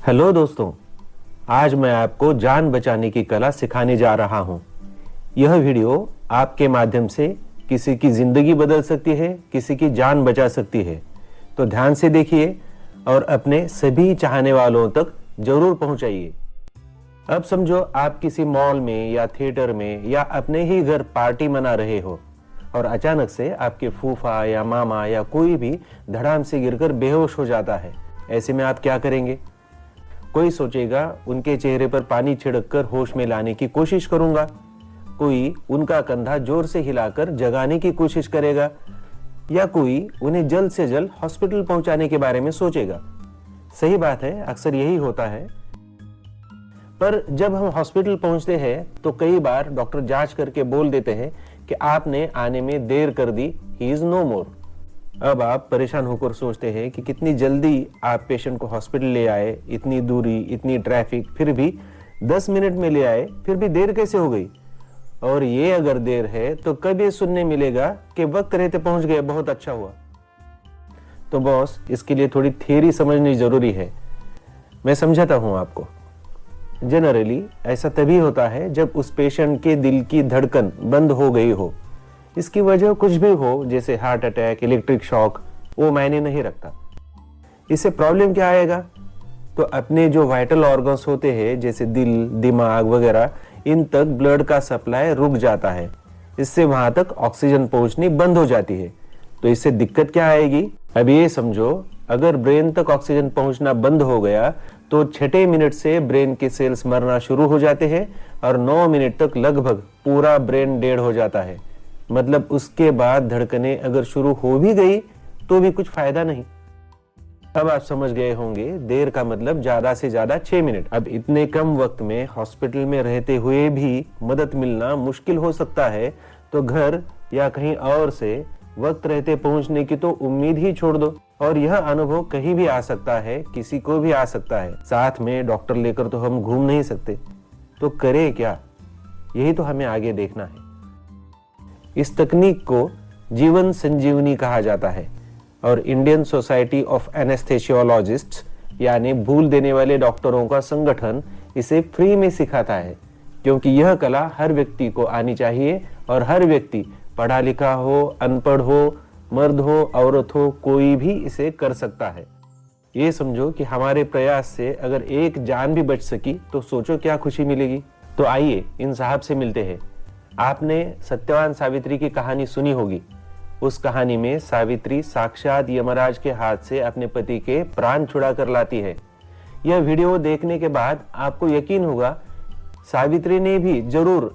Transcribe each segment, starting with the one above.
Hello दोस्तों, आज मैं आपको जान बचाने की कला सिखाने जा रहा हूं। यह वीडियो आपके माध्यम से किसी की जिंदगी बदल सकती है, किसी की जान बचा सकती है। तो ध्यान से देखिए और अपने सभी चाहने वालों तक जरूर पहुंचाइए। अब समझो आप किसी मॉल में या थिएटर में या अपने ही घर पार्टी मना रहे हो और अचानक से आपके फूफा या मामा या कोई भी धड़ाम से गिरकर बेहोश हो जाता है। ऐसे में आप क्या करेंगे? कोई सोचेगा उनके चेहरे पर पानी छिड़क कर होश में लाने की कोशिश करूंगा, कोई उनका कंधा जोर से हिलाकर जगाने की कोशिश करेगा या कोई उन्हें जल्द से जल्द हॉस्पिटल पहुंचाने के बारे में सोचेगा। सही बात है, अक्सर यही होता है। पर जब हम हॉस्पिटल पहुंचते हैं तो कई बार डॉक्टर जांच करके बोल देते हैं कि आपने आने में देर कर दी, ही इज नो मोर। अब आप परेशान होकर सोचते हैं कि कितनी जल्दी आप पेशेंट को हॉस्पिटल ले आए, इतनी दूरी, इतनी ट्रैफिक, फिर भी 10 मिनट में ले आए, फिर भी देर कैसे हो गई? और ये अगर देर है तो कब ये सुनने मिलेगा कि वक्त रहते पहुंच गए, बहुत अच्छा हुआ। तो बॉस, इसके लिए थोड़ी थियरी समझनी जरूरी है। मैं समझाता हूं आपको। जनरली ऐसा तभी होता है जब उस पेशेंट के दिल की धड़कन बंद हो गई हो। इसकी वजह कुछ भी हो, जैसे हार्ट अटैक, इलेक्ट्रिक शॉक, वो मायने नहीं रखता। इससे प्रॉब्लम क्या आएगा? तो अपने जो वाइटल ऑर्गन्स होते हैं जैसे दिल, दिमाग वगैरह, इन तक ब्लड का सप्लाई रुक जाता है। इससे वहां तक ऑक्सीजन पहुंचनी बंद हो जाती है। तो इससे दिक्कत क्या आएगी? अब ये समझो, अगर ब्रेन तक ऑक्सीजन पहुंचना बंद हो गया तो 6 मिनट से ब्रेन के सेल्स मरना शुरू हो जाते हैं और 9 मिनट तक लगभग पूरा ब्रेन डेड हो जाता है। मतलब उसके बाद धड़कनें अगर शुरू हो भी गई तो भी कुछ फायदा नहीं। अब आप समझ गए होंगे, देर का मतलब ज्यादा से ज्यादा 6 मिनट। अब इतने कम वक्त में हॉस्पिटल में रहते हुए भी मदद मिलना मुश्किल हो सकता है, तो घर या कहीं और से वक्त रहते पहुंचने की तो उम्मीद ही छोड़ दो। और यह अनुभव कहीं भी आ सकता है, किसी को भी आ सकता है। साथ में डॉक्टर लेकर तो हम घूम नहीं सकते। तो करें क्या? यही तो हमें आगे देखना है। इस तकनीक को जीवन संजीवनी कहा जाता है और इंडियन सोसाइटी ऑफ एनेस्थेसियोलॉजिस्ट्स यानी भूल देने वाले डॉक्टरों का संगठन इसे फ्री में सिखाता है, क्योंकि यह कला हर व्यक्ति को आनी चाहिए और हर व्यक्ति, पढ़ा लिखा हो, अनपढ़ हो, मर्द हो, औरत हो, कोई भी इसे कर सकता है। ये समझो कि हमारे प्रयास से अगर एक जान भी बच सकी तो सोचो क्या खुशी मिलेगी। तो आइए इन साहब से मिलते हैं। आपने सत्यवान सावित्री की कहानी सुनी होगी। उस कहानी में सावित्री साक्षात यमराज के हाथ से अपने पति के प्राण छुड़ा कर लाती है। यह वीडियो देखने के बाद आपको यकीन होगा सावित्री ने भी जरूर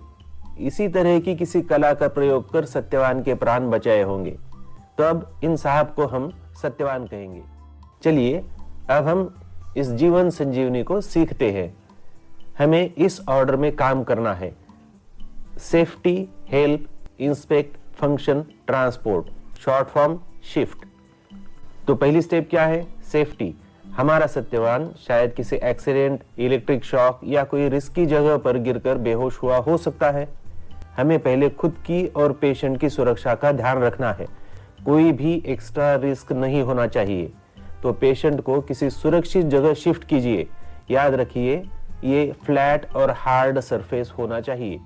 इसी तरह की किसी कला का प्रयोग कर सत्यवान के प्राण बचाए होंगे। तो अब इन साहब को हम सत्यवान कहेंगे। चलिए अब हम इस जीवन संजीवनी को सीखते हैं। हमें इस ऑर्डर में काम करना है: safety, help, inspect, function, transport, short form shift. तो पहली स्टेप क्या है? सेफ्टी। हमारा सत्यवान शायद किसी एक्सीडेंट, इलेक्ट्रिक शॉक या कोई रिस्की जगह पर गिरकर बेहोश हुआ हो सकता है। हमें पहले खुद की और पेशेंट की सुरक्षा का ध्यान रखना है। कोई भी एक्स्ट्रा रिस्क नहीं होना चाहिए। तो पेशेंट को किसी सुरक्षित जगह शिफ्ट कीजिए। याद रखिए, ये फ्लैट और हार्ड सरफेस होना चाहिए।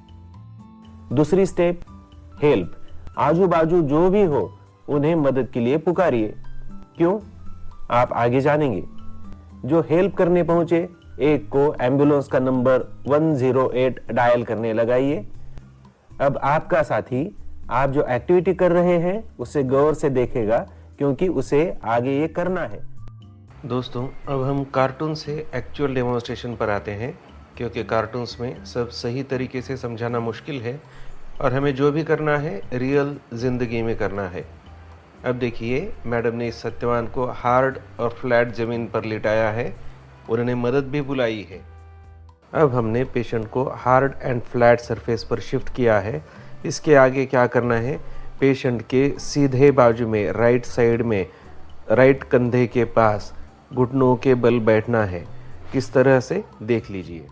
दूसरी स्टेप, हेल्प। आजू बाजू जो भी हो उन्हें मदद के लिए पुकारिए। क्यों? आप आगे जानेंगे। जो हेल्प करने पहुंचे, एक को एम्बुलेंस का नंबर 108 डायल करने लगाइए। अब आपका साथी आप जो एक्टिविटी कर रहे हैं उसे गौर से देखेगा, क्योंकि उसे आगे ये करना है। दोस्तों, अब हम कार्टून से एक्चुअल डेमोन्स्ट्रेशन पर आते हैं, क्योंकि कार्टून्स में सब सही तरीके से समझाना मुश्किल है और हमें जो भी करना है रियल जिंदगी में करना है। अब देखिए, मैडम ने इस सत्यवान को हार्ड और फ्लैट जमीन पर लिटाया है। उन्होंने मदद भी बुलाई है। अब हमने पेशेंट को हार्ड एंड फ्लैट सरफेस पर शिफ्ट किया है। इसके आगे क्या करना है? पेशेंट के सीधे बाजू में, राइट साइड में, राइट कंधे के पास घुटनों के बल बैठना है। किस तरह से, देख लीजिए।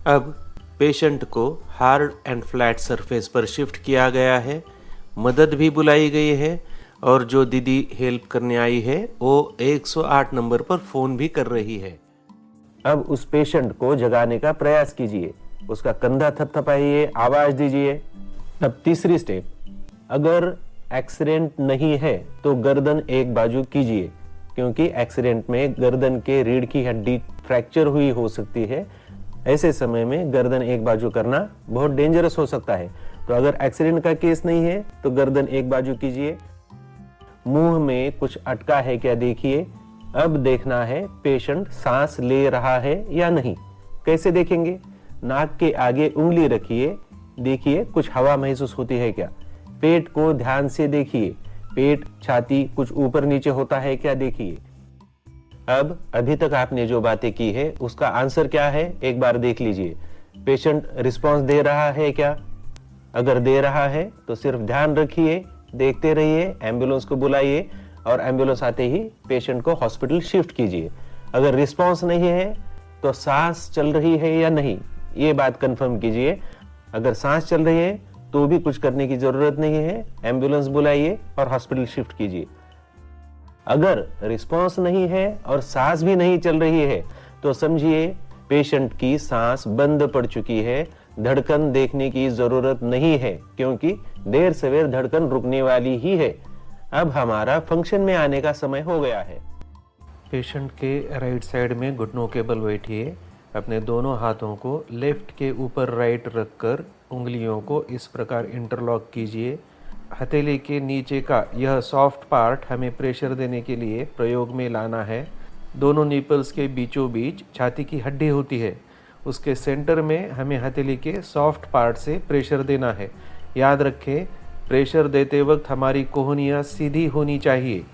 अब पेशेंट को हार्ड एंड फ्लैट सरफेस पर शिफ्ट किया गया है, मदद भी बुलाई गई है और जो दीदी हेल्प करने आई है वो 108 नंबर पर फ़ोन भी कर रही है। अब उस पेशेंट को जगाने का प्रयास कीजिए, उसका कंधा थपथपाइए, आवाज दीजिए। अब तीसरी स्टेप, अगर एक्सीडेंट नहीं है तो गर्दन एक बाजू कीजिए, क्योंकि एक्सीडेंट में गर्दन के रीढ़ की हड्डी फ्रैक्चर हुई हो सकती है। ऐसे समय में गर्दन एक बाजू करना बहुत डेंजरस हो सकता है। तो अगर एक्सीडेंट का केस नहीं है तो गर्दन एक बाजू कीजिए। मुंह में कुछ अटका है क्या देखिए। अब देखना है पेशेंट सांस ले रहा है या नहीं। कैसे देखेंगे? नाक के आगे उंगली रखिए, देखिए कुछ हवा महसूस होती है क्या। पेट को ध्यान से देखिए, पेट छाती कुछ ऊपर नीचे होता है क्या देखिए। अब अभी तक आपने जो बातें की है उसका आंसर क्या है एक बार देख लीजिए। पेशेंट रिस्पांस दे रहा है क्या? अगर दे रहा है तो सिर्फ ध्यान रखिए, देखते रहिए, एम्बुलेंस को बुलाइए और एम्बुलेंस आते ही पेशेंट को हॉस्पिटल शिफ्ट कीजिए। अगर रिस्पांस नहीं है तो सांस चल रही है या नहीं, ये बात कंफर्म कीजिए। अगर सांस चल रही है तो भी कुछ करने की जरूरत नहीं है, एम्बुलेंस बुलाइए और हॉस्पिटल शिफ्ट कीजिए। अगर रिस्पांस नहीं है और सांस भी नहीं चल रही है तो समझिए पेशेंट की सांस बंद पड़ चुकी है, धड़कन देखने की जरूरत नहीं है, क्योंकि देर सवेर धड़कन रुकने वाली ही है। अब हमारा फंक्शन में आने का समय हो गया है। पेशेंट के राइट साइड में घुटनों के बल बैठिए, अपने दोनों हाथों को लेफ्ट के ऊपर राइट रखकर उंगलियों को इस प्रकार इंटरलॉक कीजिए। हथेली के नीचे का यह सॉफ्ट पार्ट हमें प्रेशर देने के लिए प्रयोग में लाना है। दोनों निपल्स के बीचों बीच छाती की हड्डी होती है, उसके सेंटर में हमें हथेली के सॉफ्ट पार्ट से प्रेशर देना है। याद रखें, प्रेशर देते वक्त हमारी कोहनियाँ सीधी होनी चाहिए।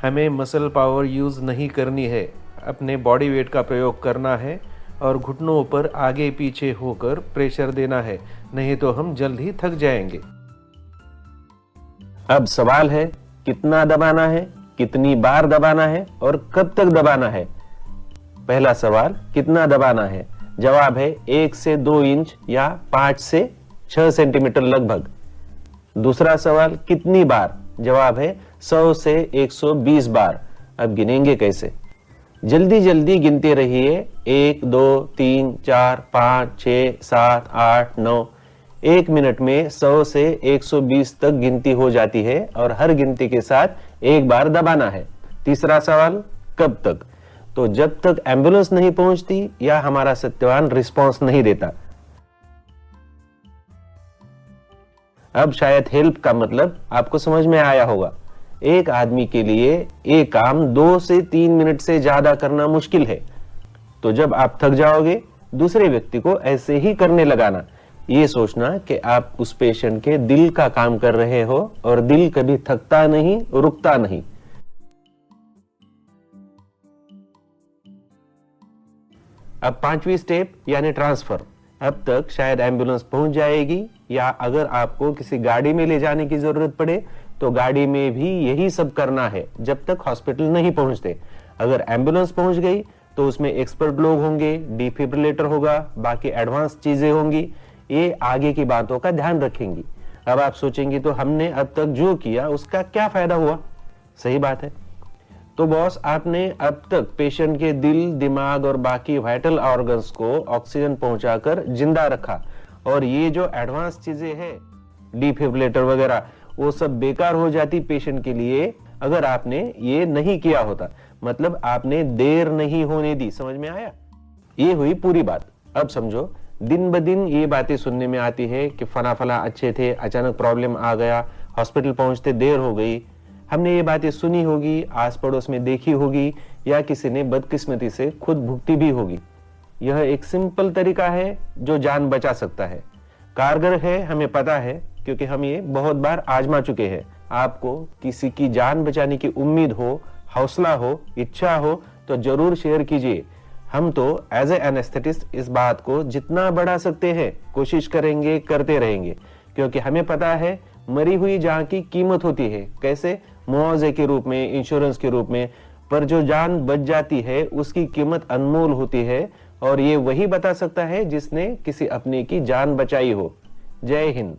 हमें मसल पावर यूज़ नहीं करनी है, अपने बॉडी वेट का प्रयोग करना है और घुटनों पर आगे पीछे होकर प्रेशर देना है, नहीं तो हम जल्द ही थक जाएंगे। अब सवाल है, कितना दबाना है, कितनी बार दबाना है और कब तक दबाना है। पहला सवाल, कितना दबाना है? जवाब है 1 से 2 इंच या 5 से 6 सेंटीमीटर लगभग। दूसरा सवाल, कितनी बार? जवाब है 100 से 120 बार। अब गिनेंगे कैसे? जल्दी जल्दी गिनते रहिए, 1 2 3 4 5 6 7 8 9। 1 मिनट में 100 से 120 तक गिनती हो जाती है और हर गिनती के साथ एक बार दबाना है। तीसरा सवाल, कब तक? तो जब तक एम्बुलेंस नहीं पहुंचती या हमारा सत्यवान रिस्पांस नहीं देता। अब शायद हेल्प का मतलब आपको समझ में आया होगा। एक आदमी के लिए एक काम 2 से 3 मिनट से ज्यादा करना मुश्किल है। तो जब आप थक जाओगे दूसरे व्यक्ति को ऐसे ही करने लगाना, ये सोचना कि आप उस पेशेंट के दिल का काम कर रहे हो और दिल कभी थकता नहीं, रुकता नहीं। अब 5वीं स्टेप यानी ट्रांसफर। अब तक शायद एम्बुलेंस पहुंच जाएगी या अगर आपको किसी गाड़ी में ले जाने की जरूरत पड़े तो गाड़ी में भी यही सब करना है जब तक हॉस्पिटल नहीं पहुंचते। अगर एम्बुलेंस पहुंच गई तो उसमें एक्सपर्ट लोग होंगे, डिफिब्रिलेटर होगा, बाकी एडवांस चीजें होंगी, ये आगे की बातों का ध्यान रखेंगी। अब आप सोचेंगे तो हमने अब तक जो किया उसका क्या फायदा हुआ? सही बात है। तो बॉस, आपने अब तक पेशेंट के दिल, दिमाग और बाकी वाइटल ऑर्गन्स को ऑक्सीजन पहुंचाकर जिंदा रखा और ये जो एडवांस चीजें हैं, डिफिब्रिलेटर वगैरह, वो सब बेकार हो जाती पेशेंट के लिए अगर आपने ये नहीं किया होता। मतलब आपने देर नहीं होने दी। समझ में आया? ये हुई पूरी बात। अब समझो, दिन ब दिन ये बातें सुनने में आती है कि फला फला अच्छे थे, अचानक प्रॉब्लम आ गया, हॉस्पिटल पहुंचते देर हो गई। हमने ये बातें सुनी होगी, आस पड़ोस में देखी होगी या किसी ने बदकिस्मती से खुद भुगती भी होगी। यह एक सिंपल तरीका है जो जान बचा सकता है। कारगर है, हमें पता है, क्योंकि हम ये बहुत बार आजमा चुके हैं। आपको किसी की जान बचाने की उम्मीद हो, हौसला हो, इच्छा हो तो जरूर शेयर कीजिए। हम तो एज ए एनेस्थेटिस्ट इस बात को जितना बढ़ा सकते हैं कोशिश करेंगे, करते रहेंगे, क्योंकि हमें पता है मरी हुई जान की कीमत होती है। कैसे? मुआवजे के रूप में, इंश्योरेंस के रूप में। पर जो जान बच जाती है उसकी कीमत अनमोल होती है और ये वही बता सकता है जिसने किसी अपने की जान बचाई हो। जय हिंद।